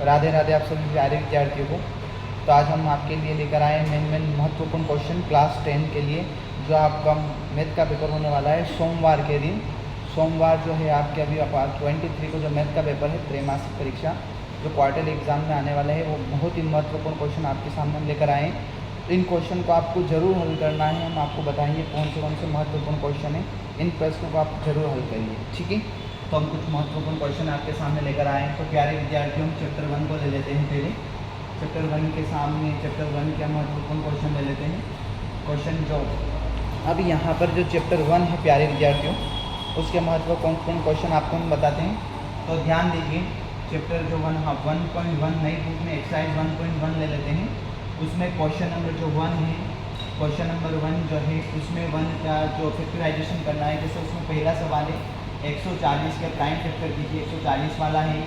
राधे राधे आप सभी प्यारे विद्यार्थियों को। तो आज हम आपके लिए लेकर आए मेन महत्वपूर्ण क्वेश्चन क्लास 10 के लिए, जो आपका मैथ का पेपर होने वाला है सोमवार के दिन। सोमवार जो है आपके अभी 23 को जो मैथ का पेपर है, त्रैमासिक परीक्षा जो क्वार्टरली एग्ज़ाम में आने वाला है, वो बहुत ही महत्वपूर्ण क्वेश्चन आपके सामने हम लेकर आए हैं। तो इन क्वेश्चन को आपको ज़रूर हल करना है। हम आपको बताएंगे कौन से महत्वपूर्ण क्वेश्चन है। इन प्रश्नों को आप ज़रूर हल करिए, ठीक है। तो हम कुछ महत्वपूर्ण क्वेश्चन आपके सामने लेकर आए हैं। तो प्यारे विद्यार्थियों, हम चैप्टर 1 को ले लेते हैं पहले। चैप्टर 1 के सामने चैप्टर 1 के महत्वपूर्ण क्वेश्चन ले लेते हैं। क्वेश्चन जो अब यहाँ पर जो चैप्टर 1 है प्यारे विद्यार्थियों, उसके महत्वपूर्ण क्वेश्चन आपको हम बताते हैं। तो ध्यान दीजिए, चैप्टर जो 1.1 नई बुक में एक्सरसाइज 1.1 ले लेते हैं। उसमें क्वेश्चन नंबर जो 1 है, क्वेश्चन नंबर 1 जो है उसमें 1 का जो फैक्टराइजेशन करना है। जैसे उसमें पहला सवाल है 140 के प्राइम फैक्टर कीजिए, 140 वाला है।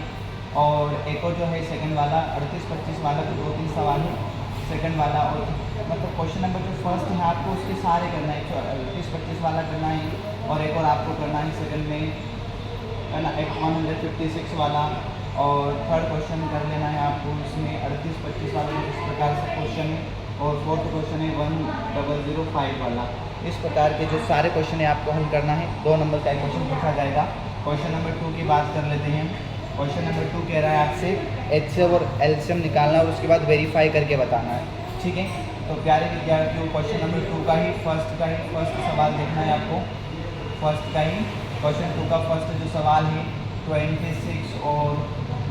और एक और जो है सेकंड वाला 38-25 वाला, तो 2-3 सवाल है सेकंड वाला। और मतलब क्वेश्चन नंबर जो फर्स्ट है आपको उसके सारे करना है, 38-25 वाला करना है। और एक और आपको करना है सेकंड में है ना 156 वाला। और थर्ड क्वेश्चन कर लेना है आपको उसमें 38-25 वाला इस प्रकार से क्वेश्चन है। और फोर्थ क्वेश्चन है 1005 वाला। इस प्रकार के जो सारे क्वेश्चन है आपको हल करना है। 2 नंबर का क्वेश्चन पूछा जाएगा। क्वेश्चन नंबर 2 की बात कर लेते हैं। क्वेश्चन नंबर 2 कह रहा है आपसे एचसीएफ और एलसीएम निकालना और उसके बाद वेरीफाई करके बताना है, ठीक है। तो प्यारे विद्यार्थियों, क्वेश्चन नंबर 2 का ही फर्स्ट सवाल देखना है आपको। फर्स्ट का ही क्वेश्चन 2 का फर्स्ट जो सवाल है 26 और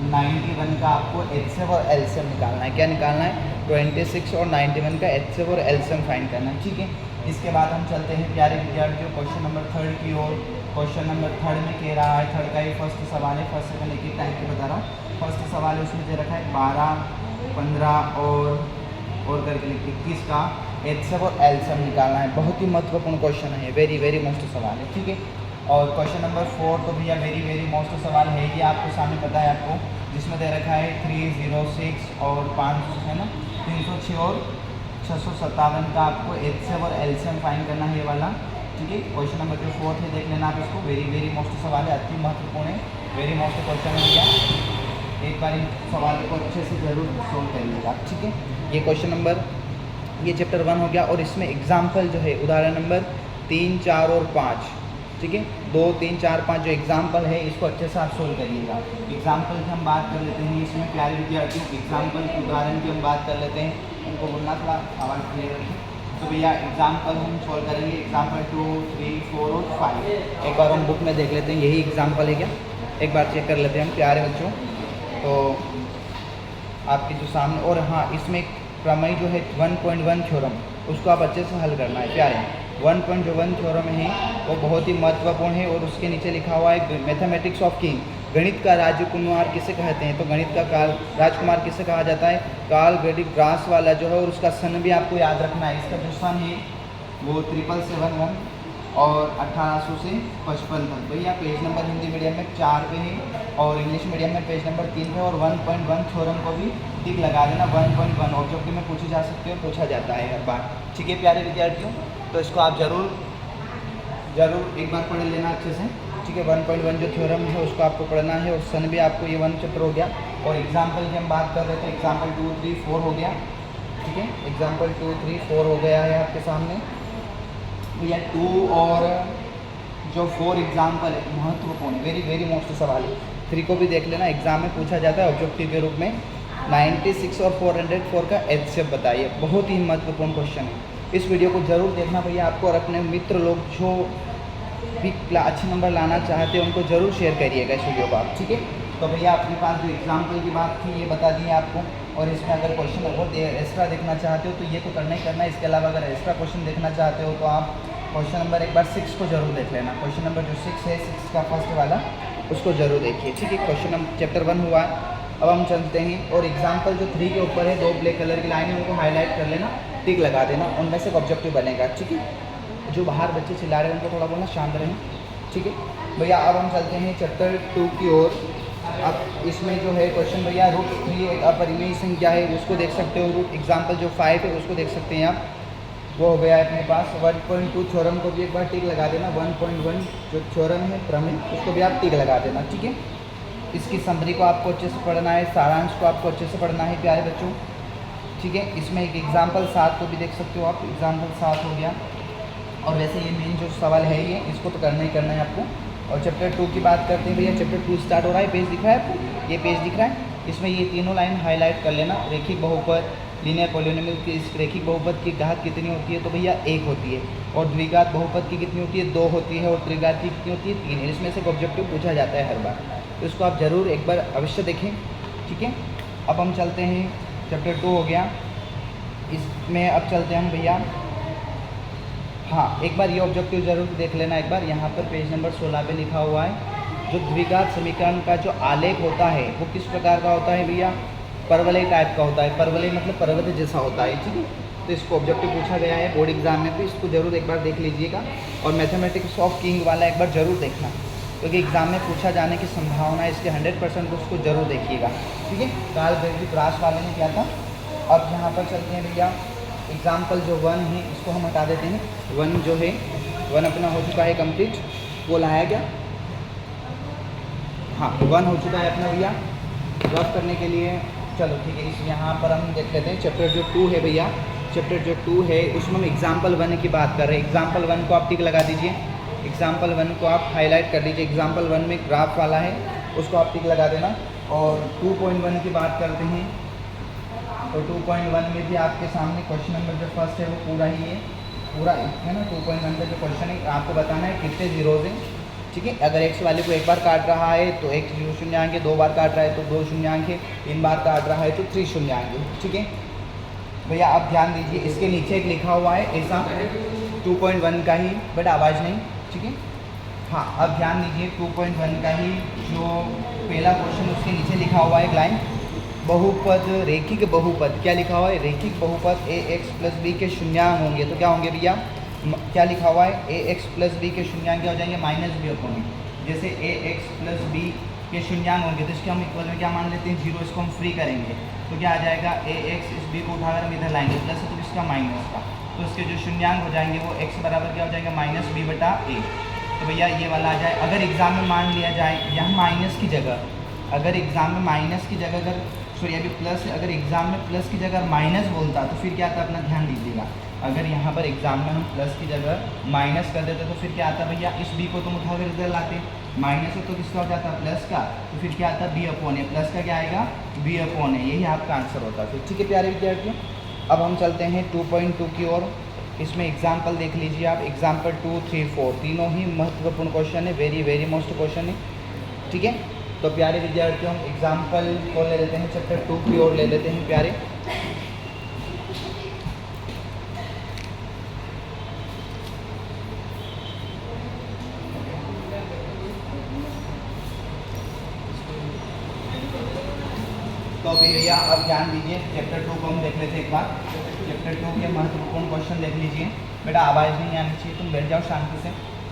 91 का आपको एचसीएफ और एलसीएम निकालना है। क्या निकालना है? 26 और 91 का एचसीएफ और एलसीएम फाइंड करना है, ठीक है। इसके बाद हम चलते हैं प्यारे विद्यार्थियों क्वेश्चन नंबर 3 की ओर। क्वेश्चन नंबर 3 में कह रहा है, 3 का ही फर्स्ट सवाल है। फर्स्ट सेकंड एक टाइम के बता रहा हूँ। फर्स्ट सवाल है उसमें दे रखा है 12, 15 और करके 21 का एचसीएफ और एलसीएम निकालना है। बहुत ही महत्वपूर्ण क्वेश्चन है, वेरी मोस्ट सवाल है, ठीक है। और क्वेश्चन नंबर 4 तो भैया वेरी मोस्ट सवाल है, ये आपको सामने पता है आपको, जिसमें दे रखा है 306 और 5 है ना 306 और 657 का आपको एचसीएफ और एलसीएम फाइंड करना है, ये वाला, ठीक है। क्वेश्चन नंबर जो 4 है देख लेना आप इसको। वेरी मोस्ट सवाल है, अति महत्वपूर्ण है, वेरी मोस्ट क्वेश्चन है भैया। एक बार इन सवाल को अच्छे से जरूर सोल्व करिएगा, ठीक है। ये क्वेश्चन नंबर, ये चैप्टर 1 हो गया। और इसमें एग्जाम्पल जो है उदाहरण नंबर 3, 4 और 5, ठीक है। 2, 3, 4, 5 जो एग्जाम्पल है इसको अच्छे से आप सोल्व करिएगा। एग्जाम्पल की हम बात कर लेते हैं। इसमें प्यारे विद्यार्थियों एग्जाम्पल की उदाहरण की हम बात कर लेते हैं। उनको बोलना थोड़ा आवाज़ क्लियर रखें। तो भैया एग्जाम्पल हम सोल्व करेंगे। एग्जाम्पल 2, 3, 4 और 5 एक बार हम बुक में देख लेते हैं। यही एग्जाम्पल है क्या? एक बार चेक कर लेते हैं हम प्यारे बच्चों। तो आपके जो सामने, और हाँ, इसमें एक प्रमेय जो है 1.1 थ्योरम, उसको आप अच्छे से हल करना है प्यारे। 1.1 थ्योरम है वो बहुत ही महत्वपूर्ण है। और उसके नीचे लिखा हुआ है मैथमेटिक्स ऑफ किंग, गणित का राजकुमार किसे कहते हैं? तो गणित का राजकुमार किसे कहा जाता है? कार्ल ग्रेडिक ग्रास वाला जो है, और उसका सन भी आपको याद रखना है। इसका जो सन है वो 7771 और 1800 से 55 तक। भैया पेज नंबर हिंदी मीडियम में 4 पे है और इंग्लिश मीडियम में पेज नंबर 3 पे। और 1.1 थ्योरम को भी टिक लगा देना। 1.1 ऑब्जेक्टिव में पूछे जा सकते हो, पूछा जाता है हर बार, ठीक है प्यारे विद्यार्थियों। तो इसको आप जरूर एक बार पढ़ लेना अच्छे से, ठीक है। 1.1 जो थ्योरम है उसको आपको पढ़ना है। और सन भी आपको, ये 1 चैप्टर हो गया। और एग्जाम्पल की हम बात कर रहे थे, एग्जाम्पल 2, 3, 4 हो गया, ठीक है। एग्जाम्पल 2, 3, 4 हो गया है आपके सामने। भैया 2 और जो 4 एग्जाम्पल है महत्वपूर्ण है, वेरी मोस्ट सवाल है। 3 को भी देख लेना, एग्जाम में पूछा जाता है ऑब्जेक्टिव के रूप में। 96 और 404 का एचसीएफ बताइए, बहुत ही महत्वपूर्ण क्वेश्चन है। इस वीडियो को जरूर देखना भैया आपको, और अपने मित्र लोग जो भी अच्छे नंबर लाना चाहते हैं उनको जरूर शेयर करिएगा इस वीडियो को आप, ठीक है। तो भैया अपने पास जो एग्जाम्पल की बात थी ये बता दी आपको। और इसमें अगर क्वेश्चन और एक्स्ट्रा देखना चाहते हो तो ये तो करना ही करना है। इसके अलावा अगर एक्स्ट्रा क्वेश्चन देखना चाहते हो तो आप क्वेश्चन नंबर एक बार 6 को जरूर देख लेना। क्वेश्चन नंबर जो 6 है, 6 का फर्स्ट वाला, उसको जरूर देखिए, ठीक है। क्वेश्चन नंबर चैप्टर 1 हुआ है। अब हम चलते हैं। और एग्जाम्पल जो 3 के ऊपर है, 2 ब्लैक कलर की लाइन है, उनको हाईलाइट कर लेना, टिक लगा देना, उनमें से एक ऑब्जेक्टिव बनेगा, ठीक है। जो बाहर बच्चे चिल्ला रहे हैं उनको थोड़ा बोलना शांत रहें, ठीक है भैया। अब हम चलते हैं चैप्टर 2 की ओर। अब इसमें जो है क्वेश्चन भैया √3 एक अपरिमेय संख्या है, उसको देख सकते हो। रूट एग्जाम्पल जो 5 है उसको देख सकते हैं आप, वो हो गया है अपने पास। 1.2 थ्योरम को भी एक बार टिक लगा देना। 1.1 जो थ्योरम है प्रमेय, उसको भी आप टिक लगा देना, ठीक है। इसकी समरी को आपको अच्छे से पढ़ना है, सारांश को आपको अच्छे से पढ़ना है प्यारे बच्चों, ठीक है। इसमें एक एग्जाम्पल 7 को भी देख सकते हो आप, एग्जाम्पल 7 हो गया। और वैसे ये मेन जो सवाल है ये, इसको तो करना ही करना है आपको। और चैप्टर 2 की बात करते हैं भैया, चैप्टर 2 स्टार्ट हो रहा है, पेज दिख रहा है आपको, ये पेज दिख रहा है, इसमें ये तीनों लाइन हाईलाइट कर लेना। रेखिक बहुपद, लीनियर पॉलिनोमियल की इस रेखिक बहुपद की घात कितनी होती है, तो भैया 1 होती है। और द्विघात बहुपद की कितनी होती है, 2 होती है। और त्रिघात की कितनी होती है, 3 है। इसमें से ऑब्जेक्टिव पूछा जाता है हर बार, तो इसको आप ज़रूर एक बार अवश्य देखें, ठीक है। अब हम चलते हैं, चैप्टर 2 हो गया, इसमें अब चलते हैं हम भैया, हाँ एक बार ये ऑब्जेक्टिव ज़रूर देख लेना एक बार। यहाँ पर पेज नंबर 16 पे लिखा हुआ है, जो द्विघात समीकरण का जो आलेख होता है वो किस प्रकार का होता है भैया, परवलय टाइप का होता है। परवलय मतलब पर्वत जैसा होता है, ठीक है। तो इसको ऑब्जेक्टिव पूछा गया है बोर्ड एग्जाम में, तो इसको जरूर एक बार देख लीजिएगा। और मैथमेटिक्स ऑफ किंग वाला एक बार ज़रूर देखना, क्योंकि एग्ज़ाम में पूछा जाने की संभावना है इसके 100%, तो उसको ज़रूर देखिएगा, ठीक है। कार्ल बेरली ब्रास वाले ने किया था। अब यहाँ पर चलते हैं भैया, एग्जाम्पल जो 1 है इसको हम हटा देते हैं। 1 जो है 1 अपना हो चुका है कंप्लीट, वो लाया गया, हाँ 1 हो चुका है अपना भैया ड्रॉप करने के लिए। चलो ठीक है, इस यहाँ पर हम देख लेते हैं चैप्टर जो 2 है भैया, चैप्टर जो 2 है उसमें हम एग्जाम्पल 1 की बात कर रहे हैं। एग्जाम्पल 1 को आप टिक लगा दीजिए, एग्जाम्पल 1 को आप हाईलाइट कर दीजिए। एग्जाम्पल 1 में ग्राफ वाला है, उसको आप टिक लगा देना। और 2.1 की बात करते हैं, तो 2.1 में भी आपके सामने क्वेश्चन नंबर जो फर्स्ट है वो पूरा ही है, पूरा है ना। 2.1 का जो क्वेश्चन है आपको बताना है कितने जीरोज हैं, ठीक है। अगर एक्स वाले को एक बार काट रहा है तो एक 0 शून्यांक है, 2 बार काट रहा है तो 2 शून्यांक है, 3 बार काट रहा है तो 3 शून्यांक है, ठीक है भैया। आप ध्यान दीजिए, इसके नीचे एक लिखा हुआ है ऐसा 2.1 का ही, बट आवाज़ नहीं, ठीक है। हाँ अब ध्यान दीजिए, 2.1 का ही जो पहला क्वेश्चन उसके नीचे लिखा हुआ है एक लाइन, बहुपद रेखिक बहुपद, क्या लिखा हुआ है, रेखिक बहुपद ax प्लस बी के शून्यांक होंगे, तो क्या होंगे भैया, क्या लिखा हुआ है, ax प्लस बी के शून्यांक क्या हो जाएंगे, माइनस बी अपॉन बी। जैसे ax प्लस बी के शून्यांक होंगे तो इसके हम इक्वल में क्या मान लेते हैं, 0, इसको हम फ्री करेंगे तो क्या आ जाएगा, ax इस b को उठाकर हम इधर लाएंगे प्लस है तो इसका माइनस का, तो इसके जो शून्यांक हो जाएंगे वो x बराबर क्या हो जाएगा, माइनस बी बटा ए। तो भैया ये वाला आ जाए। अगर एग्ज़ाम में मान लिया जाए यहाँ माइनस की जगह, अगर एग्ज़ाम में माइनस की जगह अगर सॉरी अभी प्लस, अगर एग्ज़ाम में प्लस की जगह माइनस बोलता तो फिर क्या आता, अपना ध्यान दीजिएगा। अगर यहाँ पर एग्ज़ाम में हम प्लस की जगह माइनस कर देते तो फिर क्या आता भैया, इस बी को तुम उठाकर इधर लाते, माइनस है तो किसका हो जाता प्लस का, तो फिर क्या आता बी अपॉन ए, प्लस का क्या आएगा बी अपॉन ए, यही आपका आंसर होता है। ठीक है प्यारे विद्यार्थियों, अब हम चलते हैं 2.2 की ओर। इसमें एग्जाम्पल देख लीजिए आप, एग्जाम्पल 2, 3, 4 तीनों ही महत्वपूर्ण क्वेश्चन है, वेरी मोस्ट क्वेश्चन है, ठीक है। तो प्यारे विद्यार्थियों हम एग्जाम्पल को ले लेते हैं, चैप्टर 2 की ओर ले लेते हैं प्यारे। तो भैया अब ध्यान दीजिए, चैप्टर 2 को हम देख लेते हैं एक बार। चैप्टर 2 के महत्वपूर्ण क्वेश्चन देख लीजिए। बेटा आवाज़ नहीं आनी चाहिए, तुम बैठ जाओ शांति से,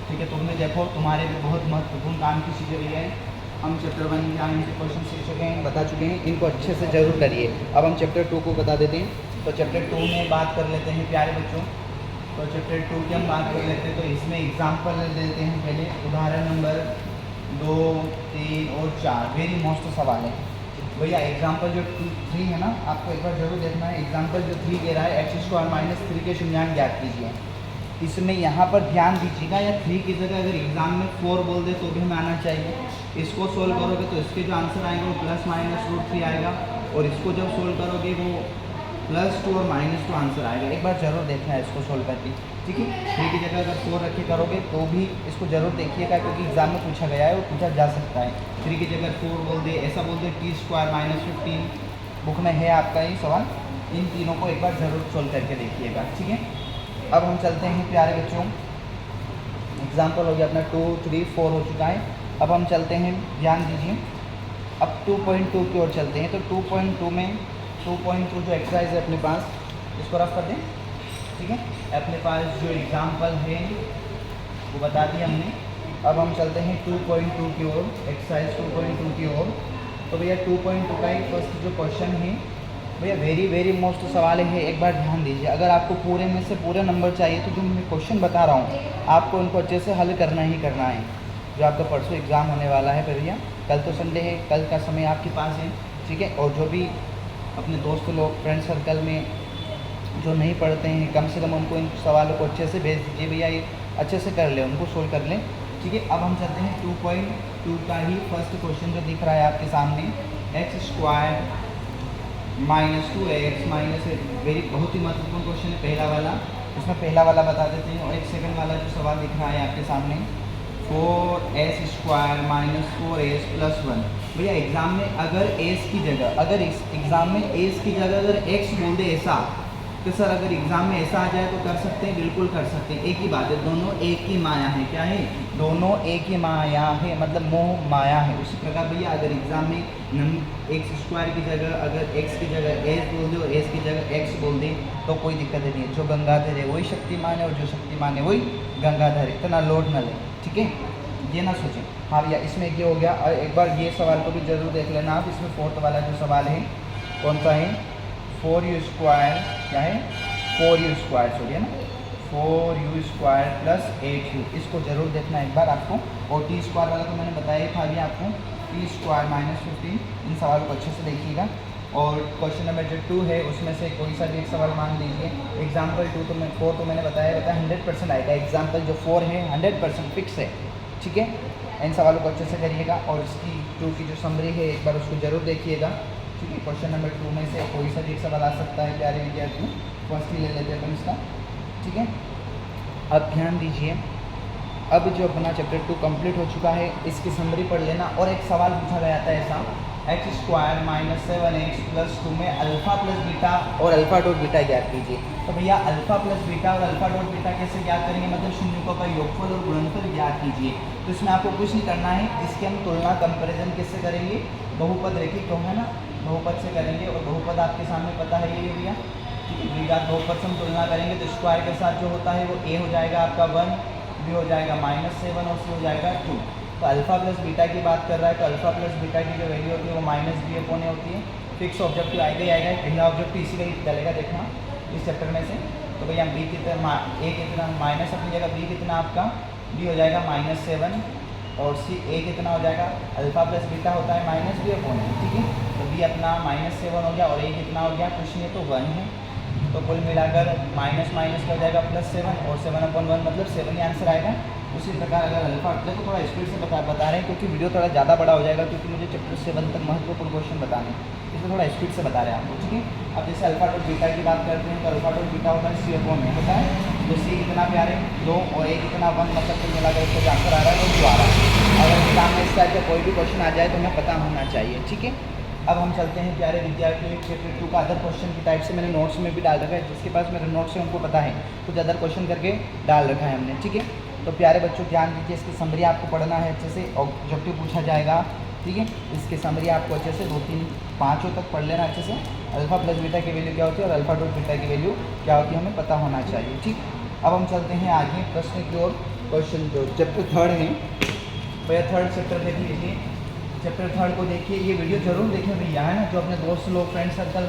ठीक है। तुमने देखो तुम्हारे भी बहुत महत्वपूर्ण काम की चीज़ें भैया है। हम चैप्टर 1 के आने से क्वेश्चन सीख चुके हैं, बता चुके हैं, इनको अच्छे से ज़रूर करिए। अब हम चैप्टर 2 को बता देते हैं। तो चैप्टर 2 में बात कर लेते हैं प्यारे बच्चों। तो चैप्टर 2 की हम बात कर लेते हैं, तो इसमें एग्जाम्पल ले लेते हैं पहले। उदाहरण नंबर 2, 3 और 4 वेरी मोस्ट सवाल है भैया। एग्जाम्पल जो 3 है ना, आपको एक बार जरूर देखना है। एग्जाम्पल जो 3 कह रहा है x² - 3 के शून्यांक ज्ञात कीजिए। इसमें यहाँ पर ध्यान दीजिएगा, या 3 की जगह अगर एग्जाम में 4 बोल दे तो भी हमें आना चाहिए। इसको सोल्व करोगे तो इसके जो आंसर आएंगे वो ±√3 आएगा, और इसको जब सोल्व करोगे वो +2 और -2 आंसर आएगा। एक बार जरूर देखना है इसको सोल्व करके, ठीक है। 3 की जगह अगर 4 रखे करोगे तो भी इसको जरूर देखिएगा, क्योंकि एग्जाम में पूछा गया है, वो पूछा जा सकता है। 3 की जगह 4 बोल दे, ऐसा बोल दे t² - 15, बुक में है आपका ये सवाल। इन तीनों को एक बार ज़रूर सोल्व करके देखिएगा, ठीक है। अब हम चलते हैं प्यारे बच्चों, एग्जाम्पल हो गया अपना 2, 3, 4 हो चुका है। अब हम चलते हैं, ध्यान दीजिए, अब 2.2 की ओर चलते हैं। तो 2.2 में 2.2 जो एक्सरसाइज है अपने पास, इसको रफ कर दें, ठीक है। अपने पास जो एग्जाम्पल है वो बता दिया हमने। अब हम चलते हैं 2.2 की ओर, एक्सरसाइज 2.2 की ओर। तो भैया 2.2 का एक फर्स्ट जो क्वेश्चन है भैया, वेरी मोस्ट सवाल है, एक बार ध्यान दीजिए। अगर आपको पूरे में से पूरे नंबर चाहिए तो जो मैं क्वेश्चन बता रहा हूँ आपको उनको अच्छे से हल करना ही करना है। जो आपका परसों एग्ज़ाम होने वाला है भैया, कल तो संडे है, कल का समय आपके पास है, ठीक है। और जो भी अपने दोस्त लोग फ्रेंड सर्कल में जो नहीं पढ़ते हैं, कम से कम उनको इन सवालों को अच्छे से भेज दीजिए भैया, ये अच्छे से कर लें, उनको सोल्व कर लें, ठीक है। अब हम चलते हैं 2.2 का ही फर्स्ट क्वेश्चन जो दिख रहा है आपके सामने, x² minus 2x minus very बहुत ही महत्वपूर्ण क्वेश्चन है पहला वाला। इसमें पहला वाला बता देते हैं। और एक सेकंड वाला जो सवाल दिख रहा है आपके सामने, 4s² माइनस 4s प्लस 1। भैया एग्ज़ाम में अगर एस की जगह, अगर एग्ज़ाम में एस की जगह अगर एक्स बोल दे ऐसा, तो सर अगर एग्ज़ाम में ऐसा आ जाए तो कर सकते हैं, बिल्कुल कर सकते हैं। एक ही बात है, दोनों एक ही माया है। क्या है? दोनों एक ही माया है, मतलब मोह माया है। उसी प्रकार भैया अगर एग्ज़ाम में x² की जगह अगर x की जगह s बोल दे और s की जगह x बोल दे तो कोई दिक्कत नहीं है। जो गंगाधर है वही शक्तिमान है और जो शक्तिमान है वही गंगाधर है। इतना लोड न लें, ठीक है, ये ना सोचें। हाँ भैया इसमें ये हो गया। और एक बार ये सवाल को भी ज़रूर देख लेना आप। इसमें फोर्थ वाला जो सवाल है कौन सा है, 4u² क्या है, 4u² सॉरी है ना, 4u² प्लस 8u। इसको ज़रूर देखना एक बार आपको। और t² वाला तो मैंने बताया था अभी आपको, t² माइनस 15। इन सवालों को अच्छे से देखिएगा। और क्वेश्चन नंबर जो 2 है उसमें से कोई सा भी एक सवाल मान लीजिए। एग्जाम्पल 4 तो मैंने बताया 100% आएगा। एग्जाम्पल जो 4 है 100% फिक्स है, ठीक है। इन सवालों को अच्छे से करिएगा। और इसकी 2 की जो समरी है एक बार उसको ज़रूर देखिएगा, ठीक है। क्वेश्चन नंबर 2 में से कोई सा भी एक सवाल आ सकता है प्यारे विद्यार्थियों। फर्स्ट ही ले लेते हैं अपन इसका, ठीक है। अब ध्यान दीजिए, अब जो अपना चैप्टर 2 कंप्लीट हो चुका है, इसकी समरी पढ़ लेना। और एक सवाल पूछा गया था ऐसा, x² माइनस 7x प्लस 2 में अल्फ़ा प्लस बीटा और अल्फ़ा डॉट बीटा ज्ञात कीजिए। तो भैया अल्फ़ा प्लस बीटा और अल्फ़ा डॉट बीटा कैसे ज्ञात करेंगे, मतलब शून्यों का योगफल और गुणनफल ज्ञात कीजिए। तो इसमें आपको कुछ नहीं करना है, इसके हम तुलना कंपेरिजन किससे करेंगे, बहुपद रेखिक तो है ना, बहुपद से करेंगे। और बहुपद आपके सामने पता है ये भैया, ठीक है। द्विघात बहुपद से हम तुलना करेंगे तो स्क्वायर के साथ जो होता है वो a हो जाएगा आपका 1, b हो जाएगा -7 और c हो जाएगा 2। तो अल्फ़ा प्लस बीटा की बात कर रहा है तो अल्फ़ा प्लस बीटा की जो वैल्यू होती है वो -b/a होती है। फिक्स ऑब्जेक्टिव आएगा ही आएगा। पहला ऑब्जेक्टिव इसी का ही चलेगा देखना इस चैप्टर में से। तो भैया b कितना, a कितना, माइनस अपनी जगह b कितना आपका, b हो जाएगा -7 और a कितना हो जाएगा, अल्फ़ा प्लस बीटा होता है -b/a, ठीक है। तो b अपना -7 हो गया और a कितना हो गया, कुछ नहीं तो 1 है। तो कुल मिलाकर माइनस माइनस का हो जाएगा +7 और 7/1 मतलब 7 ही आंसर आएगा। उसी प्रकार अगर अल्फ़ा, देखो थोड़ा स्पीड से बता रहे हैं क्योंकि वीडियो थोड़ा ज़्यादा बड़ा हो जाएगा, क्योंकि मुझे चैप्टर 7 तक महत्वपूर्ण क्वेश्चन बताने हैं, इसलिए थोड़ा स्पीड से बता रहे हैं आपको, ठीक है। अब जैसे अल्फ़ा डॉट बीटा की बात करते हैं तो अल्फ़ा डॉट बीटा होता है c/में होता है। तो c कितना प्यारे 2 और a कितना 1, मतलब कुल मिलाकर इसको जो आंसर आ रहा है वो 2 आ रहा है। अगर एग्जाम में इस टाइप का कोई भी क्वेश्चन आ जाए तो हमें पता होना चाहिए, ठीक है। अब हम चलते हैं प्यारे विद्यार्थियों, चैप्टर 2 का अदर क्वेश्चन की टाइप से मैंने नोट्स में भी डाल रखा है। जिसके पास मेरे नोट्स है उनको पता है, कुछ अदर क्वेश्चन करके डाल रखा है हमने, ठीक है। तो प्यारे बच्चों ध्यान दीजिए, इसकी समरी आपको पढ़ना है अच्छे से। ऑब्जेक्टिव पूछा जाएगा, ठीक है। इसकी समरी आपको अच्छे से 2, 3, 5 तक पढ़ लेना अच्छे से। अल्फ़ा प्लस बीटा की वैल्यू क्या होती है और अल्फ़ा डॉट बीटा की वैल्यू क्या होती है हमें पता होना चाहिए, ठीक। अब हम चलते हैं आगे प्रश्न की ओर। क्वेश्चन जो चैप्टर 3 है भैया, 3rd चैप्टर देख लीजिए। चैप्टर 3 को देखिए, ये वीडियो ज़रूर देखें भैया, है ना। जो अपने दोस्त लोग फ्रेंड सर्कल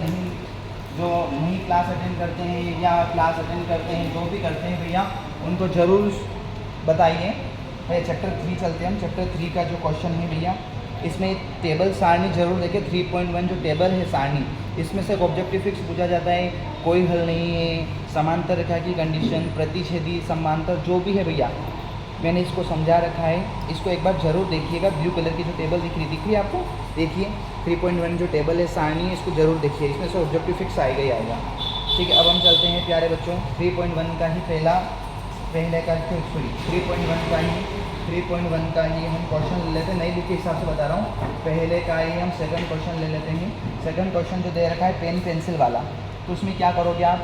जो नहीं क्लास अटेंड करते हैं या क्लास अटेंड करते हैं, जो भी करते हैं भैया उनको ज़रूर बताइए। भैया चैप्टर 3 चलते हैं हम। चैप्टर 3 का जो क्वेश्चन है भैया, इसमें टेबल सारणी ज़रूर देखें। 3.1 जो टेबल है सारणी, इसमें से एक ऑब्जेक्टिव फिक्स पूछा जाता है, कोई हल नहीं है, समांतर रेखा की कंडीशन, प्रतिच्छेदी, समांतर जो भी है भैया मैंने इसको समझा रखा है। इसको एक बार ज़रूर देखिएगा। ब्लू कलर की जो टेबल दिख रही है आपको, देखिए 3.1 जो टेबल है सारणी है, इसको ज़रूर देखिए। इसमें से ऑब्जेक्टिव फिक्स आएगा ही आएगा, ठीक है। अब हम चलते हैं प्यारे बच्चों 3.1 का ही पहले का 3.1 का ही हम क्वेश्चन ले लेते हैं। नई बुक के हिसाब से बता रहा हूँ, पहले का ही हम सेकंड क्वेश्चन ले लेते हैं। सेकंड क्वेश्चन जो दे रखा है पेन पेंसिल वाला, तो उसमें क्या करोगे आप,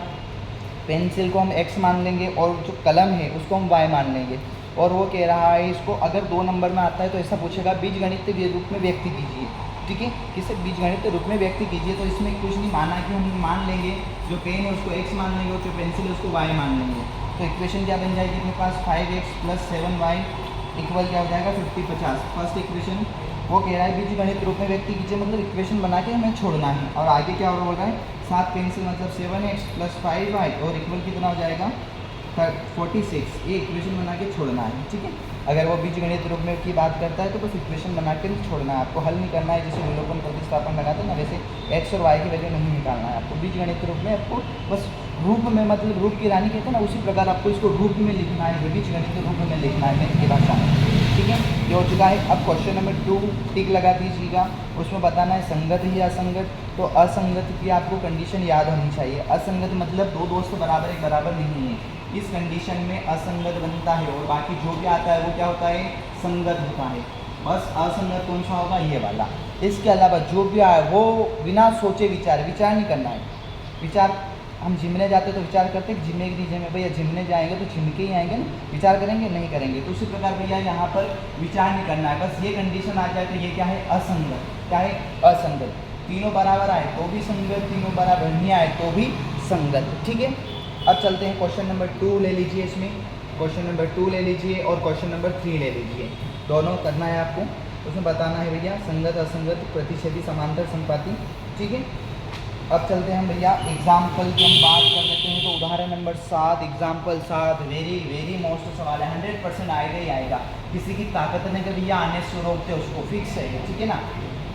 पेंसिल को हम x मान लेंगे और जो कलम है उसको हम y मान लेंगे। और वो कह रहा है इसको अगर 2 नंबर में आता है तो ऐसा पूछेगा बीजगणित के रूप में व्यक्त कीजिए, ठीक है। किसे बीजगणित के रूप में व्यक्त कीजिए, तो इसमें कुछ नहीं माना कि हम मान लेंगे जो पेन है उसको x मान लेंगे और जो पेंसिल है उसको y मान लेंगे। तो इक्वेशन क्या बन जाएगी अपने पास, 5x + 7y इक्वल क्या हो जाएगा 50। फर्स्ट इक्वेशन वो कह रहा है बीजगणित रूप में व्यक्त कीजिए, मतलब इक्वेशन बना के हमें छोड़ना है। और आगे क्या हो रहा है, 7 पेंसिल मतलब 7x + 5y और इक्वल कितना हो जाएगा 46 ये इक्वेशन बना के छोड़ना है, ठीक है। अगर वो बीजगणित रूप में की बात करता है तो बस इक्वेशन बना के छोड़ना है, आपको हल नहीं करना है। जैसे विलोपन प्रतिस्थापन लगाते हैं ना, वैसे एक्स और वाई की वैल्यू नहीं निकालना है आपको बीजगणित रूप में, आपको बस रूप में, मतलब रूप की रानी कहते हैं ना, उसी प्रकार आपको इसको रूप में लिखना है, बीजगणित रूप में लिखना है मैथ की भाषा में, ठीक है। ये हो चुका है। अब क्वेश्चन नंबर 2 टिक लगा दीजिएगा, उसमें बताना है संगत ही असंगत। तो असंगत की आपको कंडीशन याद होनी चाहिए। असंगत मतलब दो दोस्त बराबर एक बराबर नहीं है, इस कंडीशन में असंगत बनता है और बाकी जो भी आता है वो क्या होता है, संगत होता है। बस असंगत कौन सा होगा, ये वाला। इसके अलावा जो भी आए वो बिना सोचे विचार नहीं करना है। विचार हम जिमने जाते तो विचार करते हैं जिमे की जिमे, भैया जिमने जाएंगे तो जिम के ही आएंगे ना, विचार करेंगे नहीं करेंगे। तो उसी प्रकार भैया यहाँ पर विचार नहीं करना है, बस ये कंडीशन आ जाए तो ये क्या है, असंगत। क्या है, असंगत। तीनों बराबर आए तो भी संगत, तीनों बराबर नहीं आए तो भी संगत, ठीक है। अब चलते हैं क्वेश्चन नंबर 2 ले लीजिए, इसमें क्वेश्चन नंबर 2 ले लीजिए और क्वेश्चन नंबर 3 ले लीजिए, दोनों करना है आपको। उसमें बताना है भैया संगत असंगत प्रतिच्छेदी समांतर संपाती, ठीक है। अब चलते हैं हम भैया एग्जाम्पल की हम बात कर लेते हैं। तो उदाहरण नंबर 7, एग्जाम्पल 7 वेरी मोस्ट सवाल है, 100% आएगा ही आएगा। किसी की ताकत नहीं कि भैया आने से रोकते उसको, फिक्स है, ठीक है ना।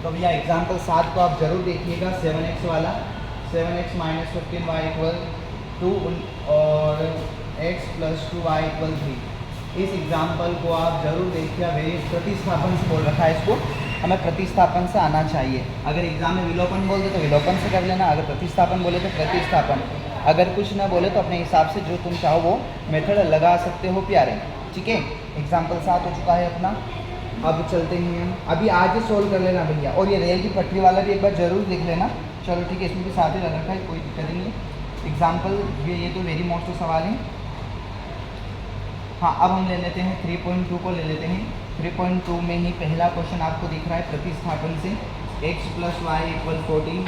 तो भैया एग्जाम्पल 7 को आप जरूर देखिएगा, 7x वाला, 7x - 15y = 2 और x + 2y = 3। इस एग्जाम्पल को आप जरूर देखिए। वेरी प्रतिस्थापन से बोल रखा है इसको, हमें प्रतिस्थापन से आना चाहिए। अगर एग्जाम में विलोपन बोल दे तो विलोपन से कर लेना, अगर प्रतिस्थापन बोले तो प्रतिस्थापन, अगर कुछ ना बोले तो अपने हिसाब से जो तुम चाहो वो मेथड लगा सकते हो प्यारे, ठीक है। एग्जाम्पल 7 हो चुका है अपना। अब चलते हैं हम, अभी आज ही सोल्व कर लेना भैया। और ये रेल की पटरी वाला भी एक बार जरूर देख लेना। चलो ठीक है, इसमें भी साथ ही लग रखा है, कोई दिक्कत नहीं है। एग्जाम्पल ये तो वेरी मोस्ट सवाल है। हाँ, अब हम ले लेते हैं 3.2 को ले लेते हैं। 3.2 में ही पहला क्वेश्चन आपको दिख रहा है प्रतिस्थापन से, x + y = 14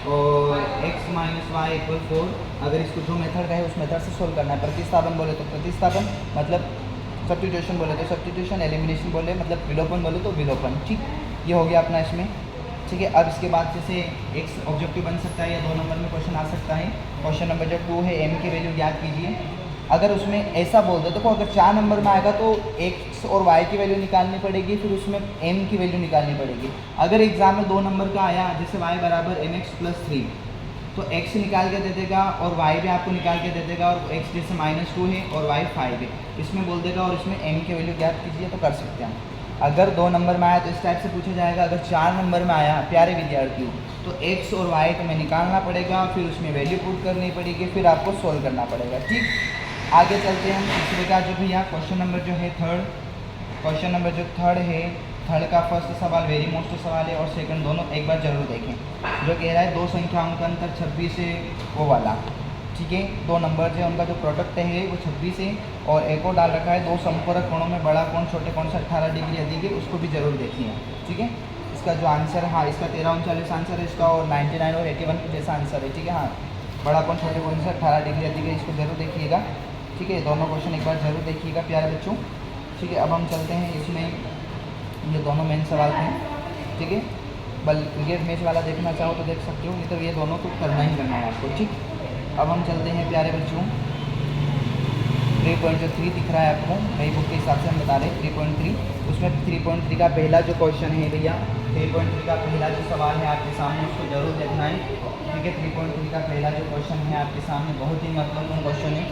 और x - y = 4। अगर इसको जो मेथड का है उस मेथड से सोल्व करना है। प्रतिस्थापन बोले तो प्रतिस्थापन, मतलब सब्स्टिट्यूशन बोले तो सब्स्टिट्यूशन, एलिमिनेशन बोले मतलब विलोपन बोले तो विलोपन, ठीक। ये हो गया अपना इसमें, ठीक है। अब इसके बाद जैसे x ऑब्जेक्टिव बन सकता है या 2 नंबर में क्वेश्चन आ सकता है। क्वेश्चन नंबर जो 2 है, m की वैल्यू ज्ञात कीजिए। अगर उसमें ऐसा बोल दो, देखो अगर 4 नंबर में आएगा तो x और y की वैल्यू निकालनी पड़ेगी, फिर उसमें m की वैल्यू निकालनी पड़ेगी। अगर एग्जाम में 2 नंबर का आया, जैसे y = mx + 3, तो x निकाल के दे देगा और y भी आपको निकाल के दे देगा, और x जैसे -2 है और y 5 है, इसमें बोल देगा और इसमें m की वैल्यू ज्ञात कीजिए, तो कर सकते हैं। अगर 2 नंबर में आया तो इस टाइप से पूछा जाएगा। अगर 4 नंबर में आया प्यारे विद्यार्थियों, तो x और y तुम्हें निकालना पड़ेगा, फिर उसमें वैल्यू पुट करनी पड़ेगी, फिर आपको सोल्व करना पड़ेगा, ठीक। आगे चलते हैं हम तीसरे का, जो भैया क्वेश्चन नंबर जो है थर्ड, क्वेश्चन नंबर जो थर्ड है, थर्ड का फर्स्ट सवाल वेरी मोस्ट सवाल है और सेकंड दोनों एक बार जरूर देखें। जो कह रहा है 2 संख्याओं का अंतर 26 है, वो वाला, ठीक है। 2 नंबर है उनका जो प्रोडक्ट है वो 26 है, और एक और डाल रखा है 2 संपूरक कोणों में बड़ा कोण छोटे कोण से 18 डिग्री अधिक है, उसको भी जरूर देखिए, ठीक है। इसका जो आंसर, हाँ इसका 1339 आंसर है इसका, और 99 और 81 जैसा आंसर है, ठीक है। हाँ, बड़ा कोण छोटे कोण से 18 डिग्री अधिक है, इसको जरूर देखिएगा, ठीक है। दोनों क्वेश्चन एक बार जरूर देखिएगा प्यारे बच्चों, ठीक है। अब हम चलते हैं इसमें, ये दोनों मेन सवाल थे, ठीक है। क्रिकेट मैच वाला देखना चाहो तो देख सकते हो, नहीं तो ये दोनों तो करना ही करना है आपको, ठीक। अब हम चलते हैं प्यारे बच्चों, 3.3 दिख रहा है आपको, नई बुक के हिसाब से हम बता रहे हैं 3.3। उसमें 3.3 का पहला जो क्वेश्चन है भैया, 3.3 का पहला जो सवाल है आपके सामने, उसको जरूर देखना है, ठीक है। 3.3 का पहला जो क्वेश्चन है आपके सामने बहुत ही महत्वपूर्ण क्वेश्चन है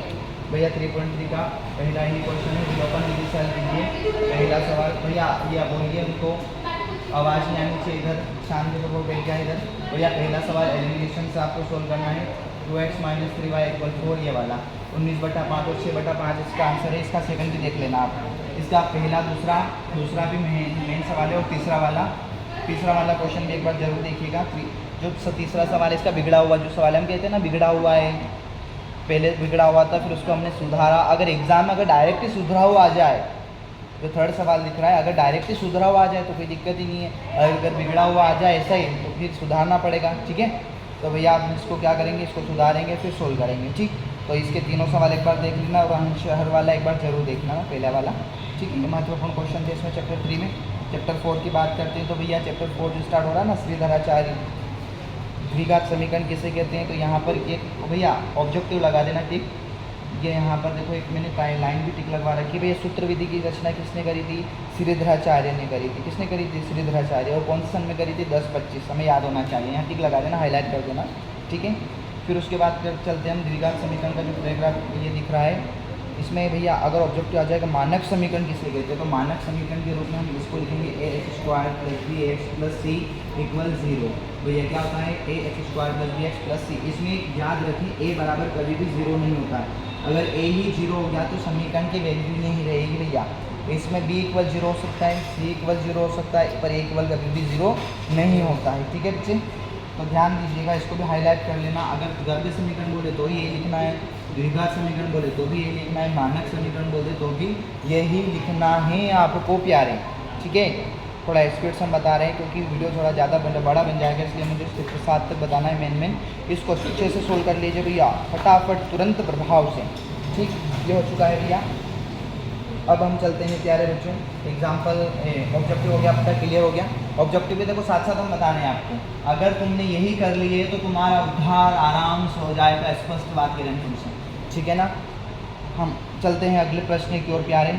भैया। 3.3 का पहला ही क्वेश्चन है, विलोपन विधि से हल कीजिए। पहला सवाल भैया, ये बोलिए उनको, आवाज़ नहीं आनी चाहिए इधर, शांति से वो बैठ जाए इधर भैया। पहला सवाल एलिमिनेशन से आपको सोल्व करना है, 2x - 3y = 4, ये वाला 19/5 और 6/5 इसका आंसर है। इसका सेकंड भी देख लेना आप, इसका पहला दूसरा भी मेन सवाल है, और तीसरा वाला क्वेश्चन भी एक बार जरूर देखिएगा। जो तीसरा सवाल है इसका बिगड़ा हुआ जो सवाल है, हम कहते हैं ना बिगड़ा हुआ है, पहले बिगड़ा हुआ था फिर उसको हमने सुधारा। अगर एग्जाम में अगर डायरेक्ट ही सुधरा हुआ आ जाए, जो थर्ड सवाल दिख रहा है, अगर डायरेक्ट ही सुधरा हुआ आ जाए तो कोई दिक्कत ही नहीं है, अगर बिगड़ा हुआ आ जाए ऐसा ही तो फिर सुधारना पड़ेगा, ठीक है। तो भैया आप इसको क्या करेंगे, इसको सुधारेंगे फिर सोल्व करेंगे, ठीक। तो इसके तीनों सवाल एक बार देख लेना, और हम शहर वाला एक बार जरूर देखना, पहला वाला, ठीक है। महत्वपूर्ण क्वेश्चन थे इसमें चैप्टर 3 में। चैप्टर 4 की बात करते हैं तो भैया चैप्टर 4 जो स्टार्ट हो रहा है ना, श्रीधराचार्य द्विघात समीकरण किसे कहते हैं, तो यहाँ पर एक भैया ऑब्जेक्टिव लगा देना, ठीक। ये यहाँ पर देखो एक मैंने लाइन भी टिक लगवा रखी है भैया। सूत्र विधि की रचना किसने करी थी? श्रीधराचार्य ने करी थी। किसने करी थी? श्रीधराचार्य। और कौन से सन में करी थी? 1025। हमें याद होना चाहिए, यहाँ टिक लगा देना, हाईलाइट कर देना, ठीक है। फिर उसके बाद फिर चलते हैं हम द्विघात समीकरण का जो पैराग्राफ ये दिख रहा है, इसमें भैया अगर ऑब्जेक्टिव आ जाएगा मानक समीकरण किसे कहते हैं, तो मानक समीकरण के रूप में हम इसको लिखेंगे a x square plus b x plus c equal 0। भैया क्या होता है? A x square plus b x plus c. इसमें याद रखें ए बराबर कभी भी 0 नहीं होता है। अगर ए ही 0 हो गया तो समीकरण की वैल्यू नहीं रहेगी भैया। इसमें बी इक्वल 0 हो सकता है, सी इक्वल 0 हो सकता है, पर ए इक्वल कभी भी 0 नहीं होता है, ठीक है बच्चे। तो ध्यान दीजिएगा, इसको भी हाईलाइट कर लेना। अगर द्रव्य समीकरण बोले तो ये लिखना है, द्विघात समीकरण बोले तो भी ये लिखना है, मानक समीकरण बोले तो भी यही लिखना है आपको प्यारे, ठीक है। थोड़ा स्पीड से हम बता रहे हैं क्योंकि वीडियो थोड़ा ज़्यादा बड़ा बन जाएगा, इसलिए मुझे स्टेप के साथ तक बताना है मेन। इसको अच्छे से सोल्व कर लीजिए भैया, फटाफट तुरंत प्रभाव से, ठीक। ये हो चुका है भैया। अब हम चलते हैं प्यारे बच्चों, एग्जाम्पल ऑब्जेक्टिव हो गया आपका, क्लियर हो गया। ऑब्जेक्टिव भी देखो साथ साथ हम बता रहे हैं आपको, अगर तुमने यही कर लिए तो तुम्हारा उद्धार आराम से हो जाएगा, स्पष्ट बात करें तुमसे, ठीक है ना। हम चलते हैं अगले प्रश्न की ओर प्यारे।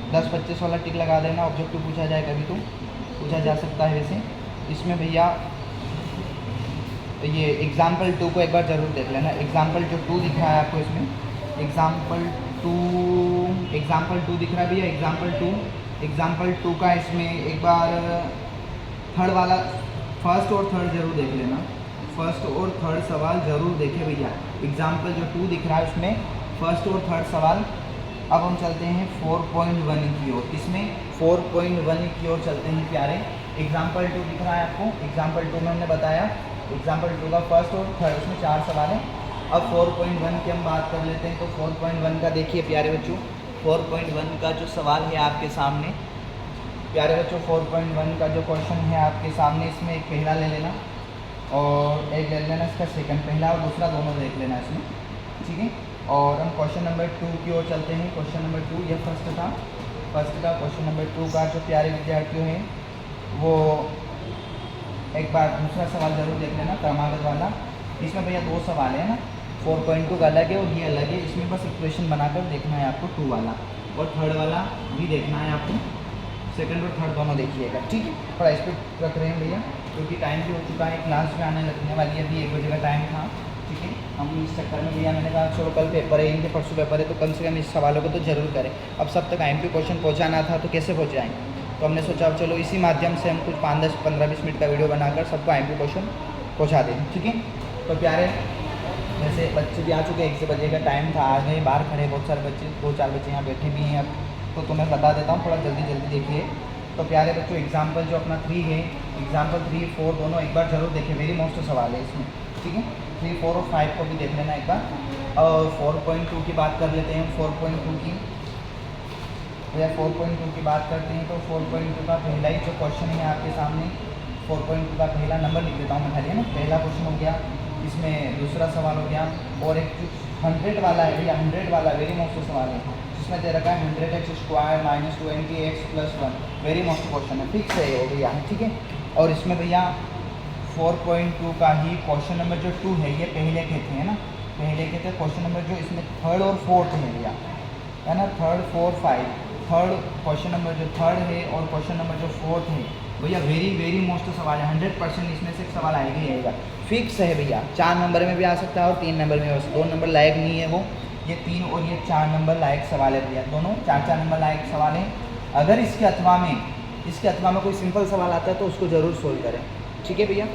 10-25 वाला टिक लगा देना, ऑब्जेक्टिव पूछा जाए कभी तो पूछा जा सकता है वैसे। इसमें भैया ये एग्जाम्पल 2 को एक बार ज़रूर देख लेना। एग्जाम्पल जो 2 दिख रहा है आपको इसमें, एग्जाम्पल 2 दिख रहा है भैया। एग्जाम्पल 2 का इसमें एक बार थर्ड वाला, फर्स्ट और थर्ड जरूर देख लेना, फर्स्ट और थर्ड सवाल जरूर देखे भैया। एग्जाम्पल जो 2 दिख रहा है उसमें फर्स्ट और थर्ड सवाल। अब हम चलते हैं 4.1 की ओर, इसमें 4.1 की ओर चलते हैं प्यारे। एग्जाम्पल 2 दिख रहा है आपको, एग्जाम्पल 2 में हमने बताया एग्जाम्पल 2 का फर्स्ट और थर्ड, उसमें 4 सवाल हैं। अब 4.1 की हम बात कर लेते हैं, तो 4.1 का देखिए प्यारे बच्चों, 4.1 का जो सवाल है आपके सामने प्यारे बच्चों, 4.1 का जो क्वेश्चन है आपके सामने, इसमें एक पहला ले लेना और एक ले लेना इसका सेकंड, पहला और दूसरा दोनों देख लेना इसमें, ठीक है। और हम क्वेश्चन नंबर 2 की ओर चलते हैं। क्वेश्चन नंबर 2 ये फर्स्ट का क्वेश्चन नंबर 2 का जो प्यारे विद्यार्थियों हैं वो एक बार दूसरा सवाल जरूर देख लेना, क्रमागत वाला। इसमें भैया 2 सवाल है ना, 4.2 का अलग है और ये अलग है। इसमें बस इक्वेशन बनाकर देखना है आपको 2 वाला, और थर्ड वाला भी देखना है आपको, सेकंड और थर्ड दोनों देखिएगा, ठीक है। थोड़ा स्पीड रख रहे हैं भैया क्योंकि टाइम भी हो चुका है, क्लास भी आने लगने वाली है, अभी 1 बजे का टाइम था, ठीक है। हम इस चक्कर में भैया मैंने कहा चलो कल पेपर है, इनके परसों पेपर है, तो कम से कम इस सवालों को तो जरूर करें। अब सब तक IMP क्वेश्चन पहुँचाना था तो कैसे पहुँचाएँ, तो हमने सोचा अब चलो इसी माध्यम से हम कुछ 5, 10, 15, 20 मिनट का वीडियो बनाकर सबको IMP क्वेश्चन पहुँचा दें, ठीक है। तो प्यारे वैसे बच्चे भी आ चुके हैं, 1 बजे का टाइम था, आ गए, बाहर खड़े बहुत सारे बच्चे, 2-4 बच्चे यहाँ बैठे भी हैं। अब तो तुम्हें बता देता हूँ, थोड़ा जल्दी देखिए। तो प्यारे बच्चों एग्जाम्पल जो अपना 3 है, एग्जाम्पल 3, 4 दोनों एक बार जरूर देखें, वेरी मोस्ट सवाल है इसमें, ठीक है। 3, 4 और 5 को भी देख लेना एक बार। और 4.2 की बात कर लेते हैं, 4.2 की या 4.2 की बात करते हैं। तो 4.2 का पहला ही जो क्वेश्चन है आपके सामने, 4.2 का पहला नंबर लिख देता हूँ मैं खाली, है ना। पहला क्वेश्चन हो गया, इसमें दूसरा सवाल हो गया, और एक 100 वाला है भैया, 100 वाला वेरी मोस्ट सवाल है, जिसमें दे रखा है 100x square minus 20x plus 1, very most question है, फिक्स है ये भैया, ठीक है। और इसमें भैया 4.2 का ही क्वेश्चन नंबर जो 2 है, ये पहले के थे, है ना, पहले के थे। क्वेश्चन नंबर जो इसमें थर्ड और फोर्थ है भैया, है ना, 3, 4, 5, थर्ड क्वेश्चन नंबर जो थर्ड है और क्वेश्चन नंबर जो फोर्थ है भैया, वेरी मोस्ट सवाल है, 100% इसमें से एक सवाल आएगा ही आएगा, फिक्स है भैया। 4 नंबर में भी आ सकता है और 3 नंबर में, 2 नंबर लायक नहीं है वो, ये 3 और ये 4 नंबर लायक सवाल है भैया, दोनों 4 नंबर लायक सवाल है। अगर इसके अथवा में कोई सिंपल सवाल आता है तो उसको ज़रूर सोल्व करें, ठीक है भैया।